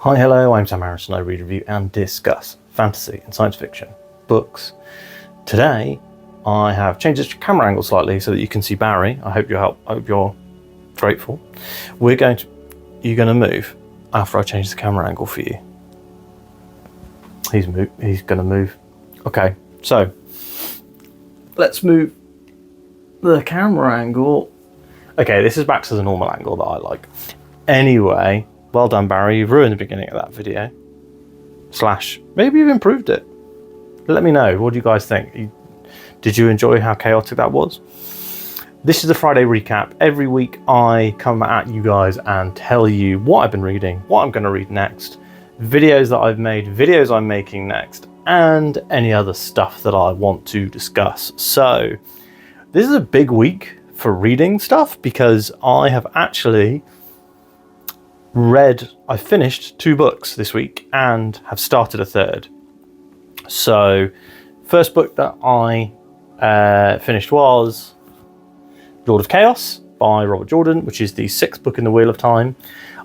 Hi, hello, I'm Sam Harrison. I read, review and discuss fantasy and science fiction books. Today, I have changed the camera angle slightly so that you can see Barry. I hope you're grateful. You're going to move after I change the camera angle for you. He's going to move. Okay, so let's move the camera angle. Okay, this is back to the normal angle that I like. Anyway, well done, Barry. You've ruined the beginning of that video. / maybe you've improved it. Let me know. What do you guys think? Did you enjoy how chaotic that was? This is the Friday recap. Every week I come at you guys and tell you what I've been reading, what I'm going to read next, videos that I've made, videos I'm making next, and any other stuff that I want to discuss. So this is a big week for reading stuff because I have actually I finished 2 books this week and have started a third. So first book that I finished was Lord of Chaos by Robert Jordan, which is the 6th book in the Wheel of Time.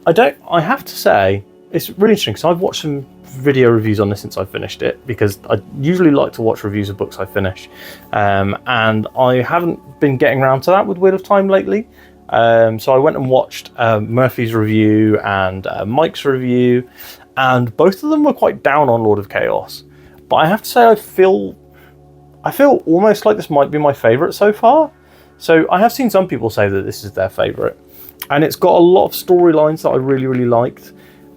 I have to say, it's really interesting because I've watched some video reviews on this since I finished it, because I usually like to watch reviews of books I finish. And I haven't been getting around to that with Wheel of Time lately. So I went and watched Murphy's review and Mike's review, and both of them were quite down on Lord of Chaos. But I have to say, I feel almost like this might be my favourite so far. So I have seen some people say that this is their favourite, and it's got a lot of storylines that I really, really liked.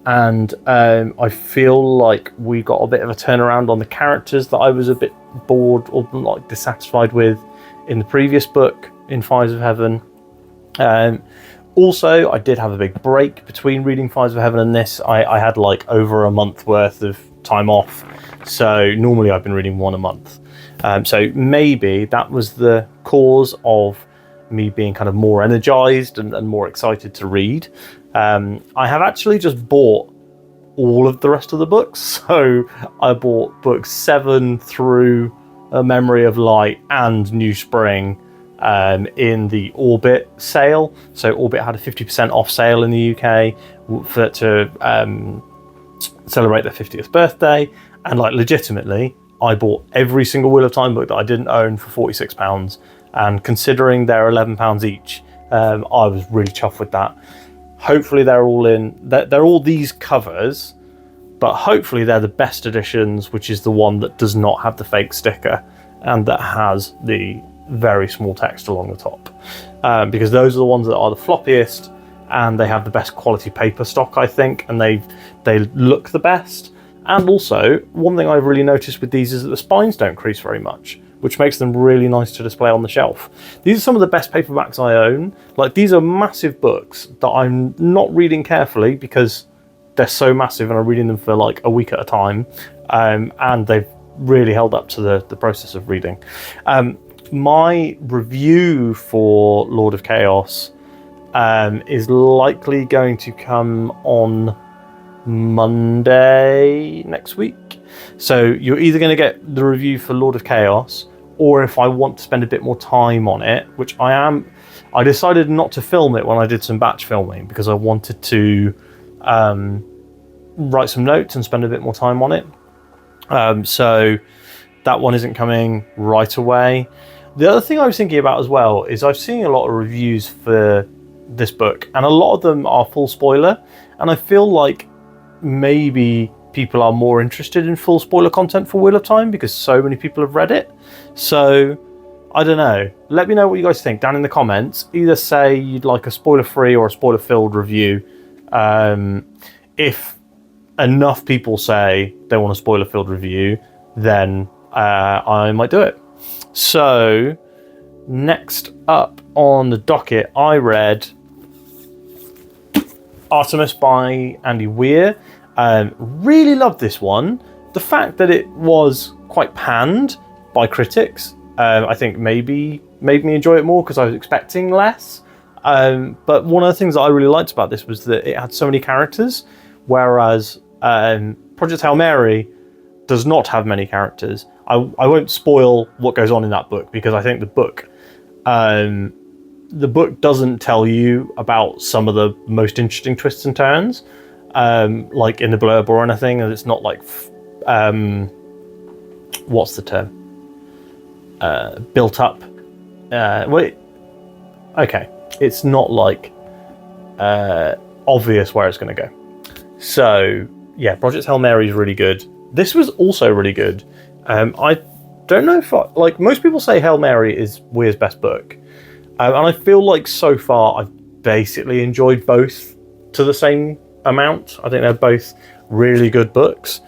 And I feel like we got a bit of a turnaround on the characters that I was a bit bored or like dissatisfied with in the previous book, in Fires of Heaven. Also, I did have a big break between reading Fires of Heaven and this. I had like over a month worth of time off, so normally I've been reading 1 a month. So maybe that was the cause of me being kind of more energized and more excited to read. I have actually just bought all of the rest of the books. So I bought books 7 through A Memory of Light and New Spring in the Orbit sale. So Orbit had a 50% off sale in the UK to celebrate their 50th birthday. And like legitimately, I bought every single Wheel of Time book that I didn't own for £46. And considering they're £11 each, I was really chuffed with that. Hopefully they're all they're all these covers, but hopefully they're the best editions, which is the one that does not have the fake sticker and that has the very small text along the top. Because those are the ones that are the floppiest and they have the best quality paper stock, I think, and they look the best. And also, one thing I've really noticed with these is that the spines don't crease very much, which makes them really nice to display on the shelf. These are some of the best paperbacks I own. Like, these are massive books that I'm not reading carefully because they're so massive and I'm reading them for like a week at a time. And they've really held up to the process of reading. My review for Lord of Chaos is likely going to come on Monday next week. So you're either going to get the review for Lord of Chaos, or if I want to spend a bit more time on it, which I decided not to film it when I did some batch filming because I wanted to write some notes and spend a bit more time on it. So that one isn't coming right away. The other thing I was thinking about as well is I've seen a lot of reviews for this book, and a lot of them are full spoiler, and I feel like maybe people are more interested in full spoiler content for Wheel of Time because so many people have read it. So I don't know. Let me know what you guys think down in the comments. Either say you'd like a spoiler-free or a spoiler-filled review. If enough people say they want a spoiler-filled review, then I might do it. So next up on the docket, I read Artemis by Andy Weir. Really loved this one. The fact that it was quite panned by critics, I think maybe made me enjoy it more because I was expecting less. But one of the things that I really liked about this was that it had so many characters, whereas Project Hail Mary does not have many characters. I won't spoil what goes on in that book because I think the book doesn't tell you about some of the most interesting twists and turns. like in the blurb or anything, and it's not like what's the term? Built up. Okay, it's not like obvious where it's going to go. So yeah, Project Hail Mary is really good. This was also really good. I don't know if like most people say Hail Mary is Weir's best book, and I feel like so far I've basically enjoyed both to the same amount. I think they're both really good books.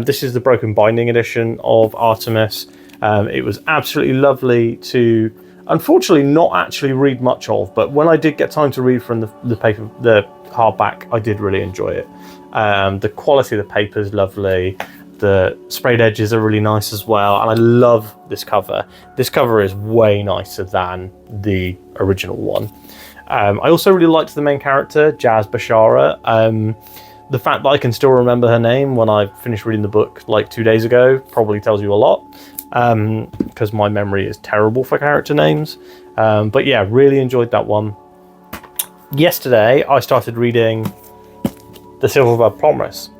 This is the Broken Binding edition of Artemis. It was absolutely lovely to, unfortunately, not actually read much of, but when I did get time to read from the paper, the hardback, I did really enjoy it. The quality of the paper is lovely. The sprayed edges are really nice as well, and I love this cover. This cover is way nicer than the original one. I also really liked the main character, Jazz Bashara. The fact that I can still remember her name when I finished reading the book like 2 days ago probably tells you a lot, because my memory is terrible for character names. But yeah, really enjoyed that one. Yesterday, I started reading The Silverblood Promise.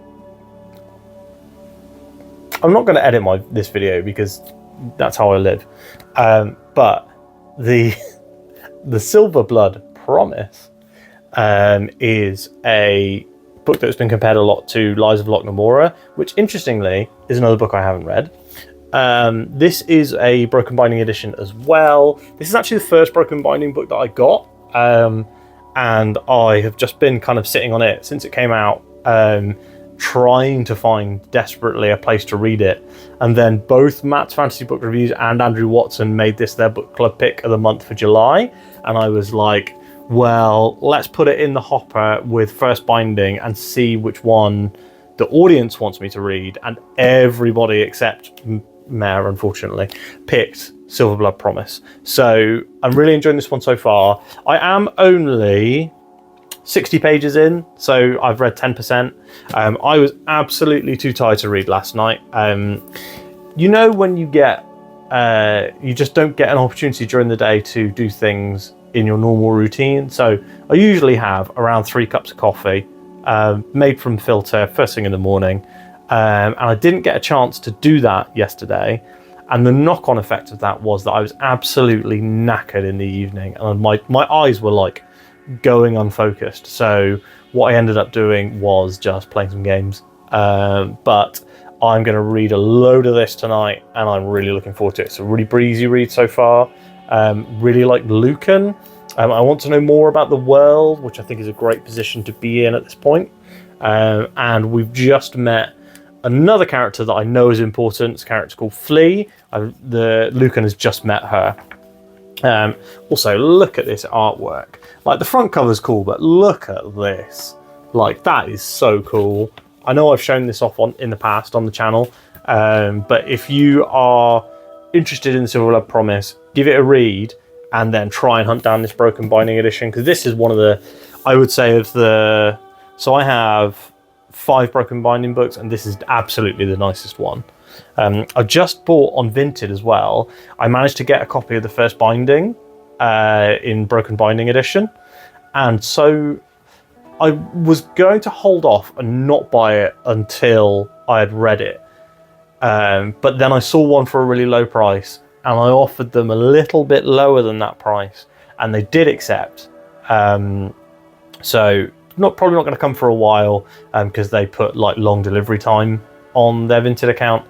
I'm not going to edit this video because that's how I live. But the Silverblood Promise is a book that's been compared a lot to Lies of Locke Namora, which interestingly is another book I haven't read. This is a Broken Binding edition as well. This is actually the first Broken Binding book that I got, and I have just been kind of sitting on it since it came out, trying to find desperately a place to read it. And then both Matt's Fantasy Book Reviews and Andrew Watson made this their book club pick of the month for July, and I was like, well, let's put it in the hopper with First Binding and see which one the audience wants me to read. And everybody except Mare, unfortunately, picked Silverblood Promise. So I'm really enjoying this one so far. I am only 60 pages in, so I've read 10%. I was absolutely too tired to read last night. You know when you get, you just don't get an opportunity during the day to do things in your normal routine. So I usually have around 3 cups of coffee, made from filter, first thing in the morning. And I didn't get a chance to do that yesterday. And the knock-on effect of that was that I was absolutely knackered in the evening, and my eyes were like going unfocused. So what I ended up doing was just playing some games. But I'm going to read a load of this tonight, and I'm really looking forward to it. It's a really breezy read so far. Really like Lucan. I want to know more about the world, which I think is a great position to be in at this point. And we've just met another character that I know is important. It's a character called Flea. Lucan has just met her. Also, look at this artwork. Like, the front cover's cool, but look at this. Like, that is so cool. I know I've shown this off in the past on the channel, but if you are interested in the Silverblood Promise, give it a read and then try and hunt down this Broken Binding edition, because this is one of the, I would say, of the, so I have 5 Broken Binding books, and this is absolutely the nicest one. I just bought on Vinted as well. I managed to get a copy of the First Binding in Broken Binding edition, and so I was going to hold off and not buy it until I had read it. But then I saw one for a really low price, and I offered them a little bit lower than that price, and they did accept. So probably not going to come for a while, because they put like long delivery time on their Vinted account.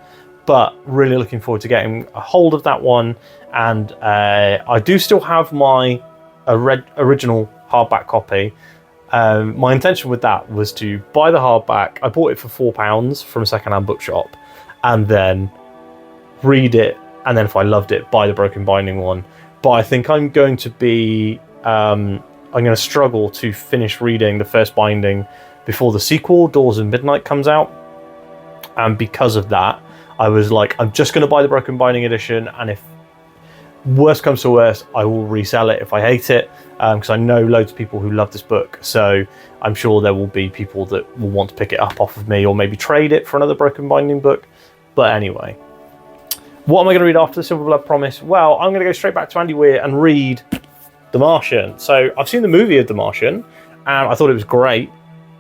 But really looking forward to getting a hold of that one. And I do still have my original hardback copy. My intention with that was to buy the hardback. I bought it for £4 from a secondhand bookshop, and then read it, and then if I loved it, buy the Broken Binding one. But I think I'm going to be I'm going to struggle to finish reading the First Binding before the sequel, Doors of Midnight, comes out. And because of that, I was like, I'm just going to buy the Broken Binding edition, and if worst comes to worst, I will resell it if I hate it, because I know loads of people who love this book. So I'm sure there will be people that will want to pick it up off of me, or maybe trade it for another Broken Binding book. But anyway, what am I going to read after the Silverblood Promise? Well, I'm going to go straight back to Andy Weir and read The Martian. So I've seen the movie of The Martian, and I thought it was great.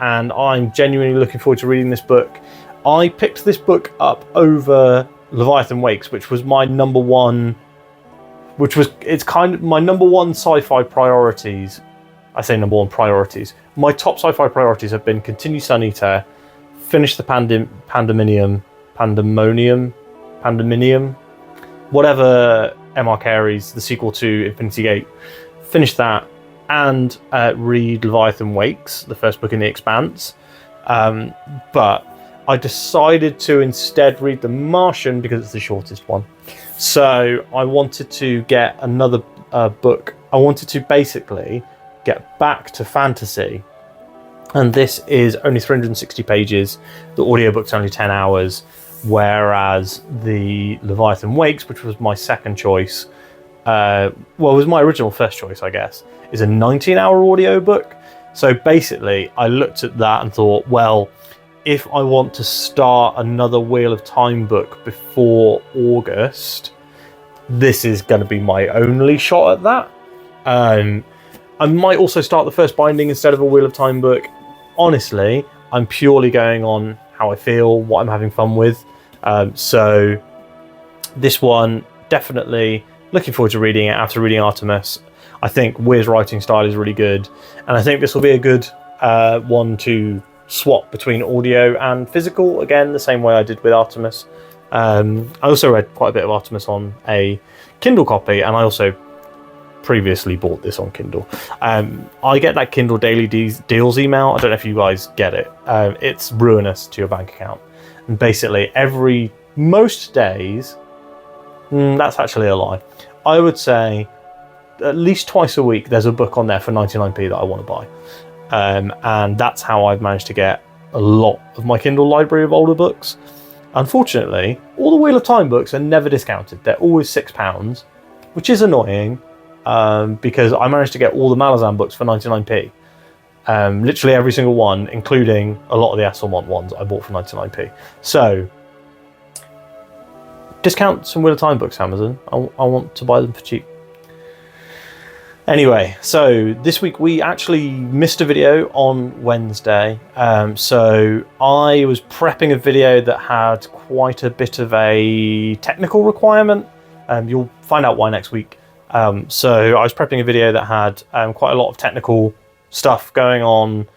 and I'm genuinely looking forward to reading this book. I picked this book up over Leviathan Wakes, which was my number one, it's kind of my number one sci-fi priorities. I say number one priorities. My top sci-fi priorities have been continue Sun Eater, finish the Pandemonium, whatever M.R. Carey's, the sequel to Infinity Gate, finish that, and read Leviathan Wakes, the first book in The Expanse. But I decided to instead read The Martian because it's the shortest one. So I wanted to get another book. I wanted to basically get back to fantasy. And this is only 360 pages. The audiobook's only 10 hours. Whereas the Leviathan Wakes, which was my second choice, was my original first choice, I guess, is a 19-hour audiobook. So basically, I looked at that and thought, well, if I want to start another Wheel of Time book before August, this is going to be my only shot at that. I might also start the first binding instead of a Wheel of Time book. Honestly, I'm purely going on how I feel, what I'm having fun with. So this one, definitely looking forward to reading it after reading Artemis. I think Weir's writing style is really good, and I think this will be a good one to swap between audio and physical, again the same way I did with Artemis. I also read quite a bit of Artemis on a Kindle copy, and I also previously bought this on Kindle. I get that Kindle Daily Deals email. I don't know if you guys get it. It's ruinous to your bank account, and basically most days, that's actually a lie, I would say at least twice a week there's a book on there for 99p that I want to buy. And that's how I've managed to get a lot of my Kindle library of older books. Unfortunately, all the Wheel of Time books are never discounted. They're always £6, which is annoying, because I managed to get all the Malazan books for 99p. Literally every single one, including a lot of the Asselmont ones, I bought for 99p. So, discount some Wheel of Time books, Amazon. I want to buy them for cheap. Anyway, so this week we actually missed a video on Wednesday. So I was prepping a video that had quite a bit of a technical requirement. You'll find out why next week. So I was prepping a video that had quite a lot of technical stuff going on,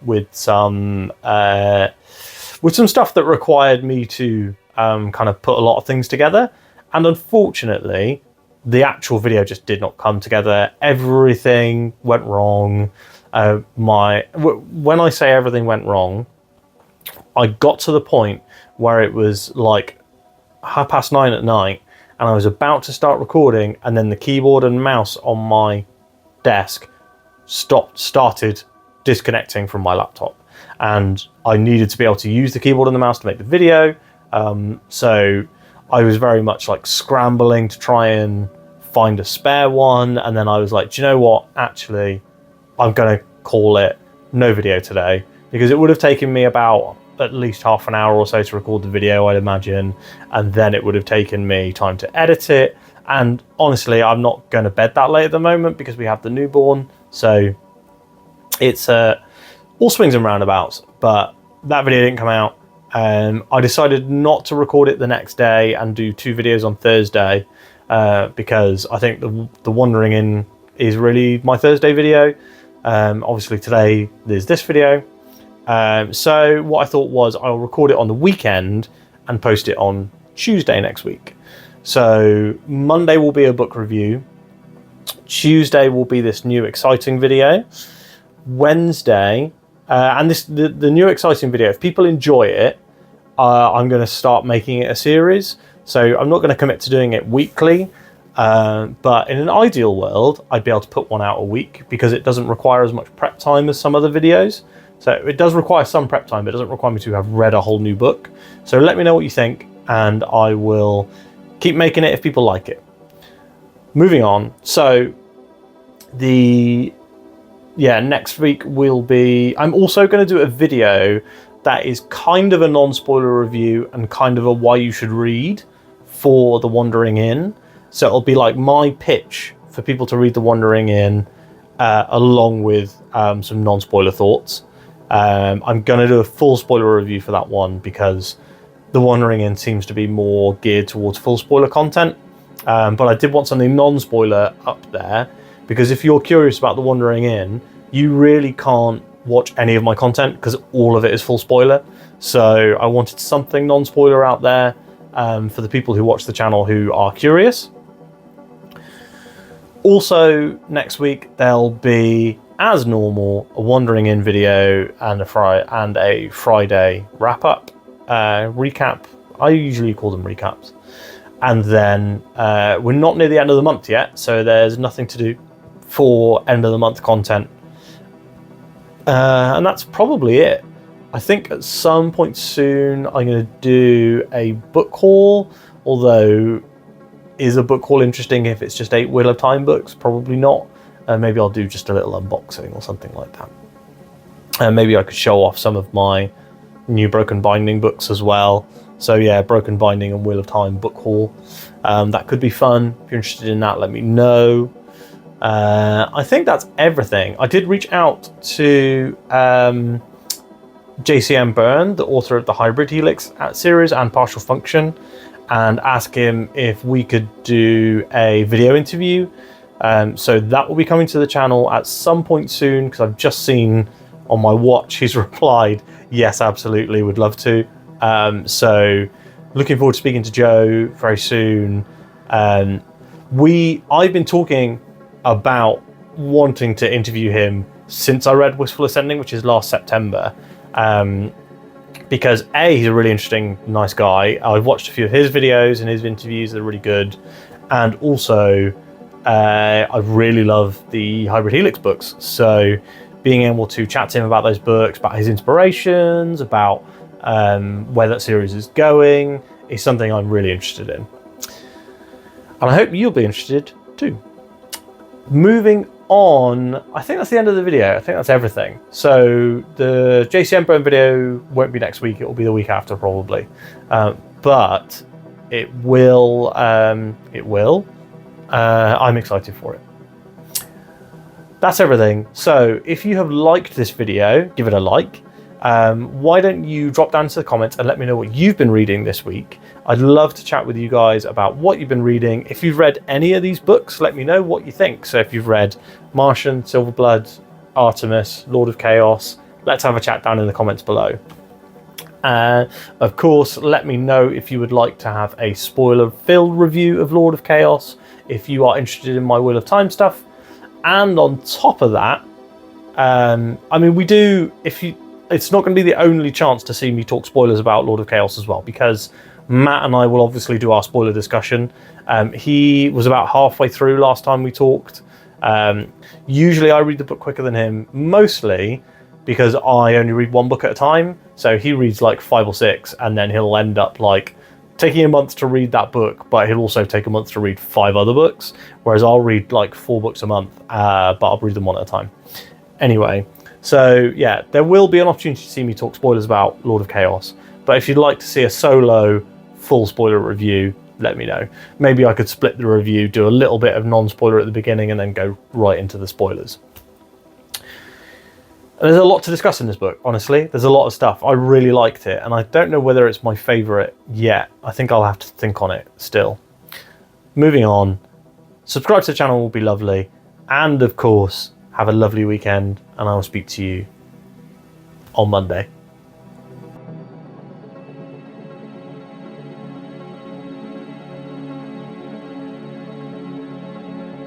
with some stuff that required me to kind of put a lot of things together. And unfortunately, the actual video just did not come together. Everything went wrong. When I say everything went wrong, I got to the point where it was like 9:30 at night, and I was about to start recording, and then the keyboard and mouse on my desk started disconnecting from my laptop, and I needed to be able to use the keyboard and the mouse to make the video. So I was very much like scrambling to try and find a spare one, and then I was like, do you know what, actually I'm gonna call it no video today, because it would have taken me about at least half an hour or so to record the video, I'd imagine, and then it would have taken me time to edit it, and honestly I'm not going to bed that late at the moment because we have the newborn, so it's all swings and roundabouts. But that video didn't come out. I decided not to record it the next day and do 2 videos on Thursday, because I think the Wandering In is really my Thursday video. Obviously today there's this video. So what I thought was I'll record it on the weekend and post it on Tuesday next week. So Monday will be a book review. Tuesday will be this new exciting video. Wednesday, and the new exciting video, if people enjoy it, I'm going to start making it a series. So I'm not going to commit to doing it weekly, but in an ideal world, I'd be able to put one out a week, because it doesn't require as much prep time as some other videos. So it does require some prep time, but it doesn't require me to have read a whole new book. So let me know what you think, and I will keep making it if people like it. Moving on. So next week I'm also going to do a video that is kind of a non-spoiler review and kind of a why you should read for The Wandering In. So it'll be like my pitch for people to read The Wandering In, along with some non-spoiler thoughts. I'm going to do a full spoiler review for that one because The Wandering Inn seems to be more geared towards full spoiler content. But I did want something non-spoiler up there because if you're curious about The Wandering Inn, you really can't watch any of my content because all of it is full spoiler. So I wanted something non-spoiler out there for the people who watch the channel who are curious. Also, next week there'll be, as normal, a Wandering Inn video and a Friday wrap-up recap. I usually call them recaps. And then we're not near the end of the month yet, so there's nothing to do for end of the month content. And that's probably it. I think at some point soon I'm going to do a book haul, although is a book haul interesting if it's just 8 Wheel of Time books? Probably not. Maybe I'll do just a little unboxing or something like that. And maybe I could show off some of my new Broken Binding books as well. So yeah, Broken Binding and Wheel of Time book haul. That could be fun. If you're interested in that, let me know. I think that's everything. I did reach out to JCM Byrne, the author of the Hybrid Helix series and Partial Function, and ask him if we could do a video interview. So that will be coming to the channel at some point soon, because I've just seen on my watch he's replied, yes, absolutely, would love to. So looking forward to speaking to Joe very soon. I've been talking about wanting to interview him since I read Wistful Ascending, which is last September. Because A, he's a really interesting, nice guy. I've watched a few of his videos and his interviews, they're really good. And also, I really love the Hybrid Helix books. So being able to chat to him about those books, about his inspirations, about where that series is going, is something I'm really interested in. And I hope you'll be interested too. Moving on, I think that's the end of the video. I think that's everything. So the JCM Byrne video won't be next week. It will be the week after probably. But it will. I'm excited for it. That's everything. So if you have liked this video, give it a like. Why don't you drop down to the comments and let me know what you've been reading this week. I'd love to chat with you guys about what you've been reading. If you've read any of these books, let me know what you think. So if you've read Martian, Silverblood, Artemis, Lord of Chaos, let's have a chat down in the comments below. Of course, let me know if you would like to have a spoiler-filled review of Lord of Chaos, if you are interested in my Wheel of Time stuff. And on top of that, it's not going to be the only chance to see me talk spoilers about Lord of Chaos as well, because Matt and I will obviously do our spoiler discussion. He was about halfway through last time we talked. Usually I read the book quicker than him, mostly because I only read one book at a time. So he reads like 5 or 6, and then he'll end up like taking a month to read that book, but he'll also take a month to read 5 other books, whereas I'll read like 4 books a month, but I'll read them one at a time. Anyway, so yeah, there will be an opportunity to see me talk spoilers about Lord of Chaos, but if you'd like to see a solo full spoiler review, let me know. Maybe I could split the review, do a little bit of non-spoiler at the beginning, and then go right into the spoilers. And there's a lot to discuss in this book, honestly. There's a lot of stuff. I really liked it, and I don't know whether it's my favourite yet. I think I'll have to think on it still. Moving on, subscribe to the channel will be lovely, and of course, have a lovely weekend, and I will speak to you on Monday.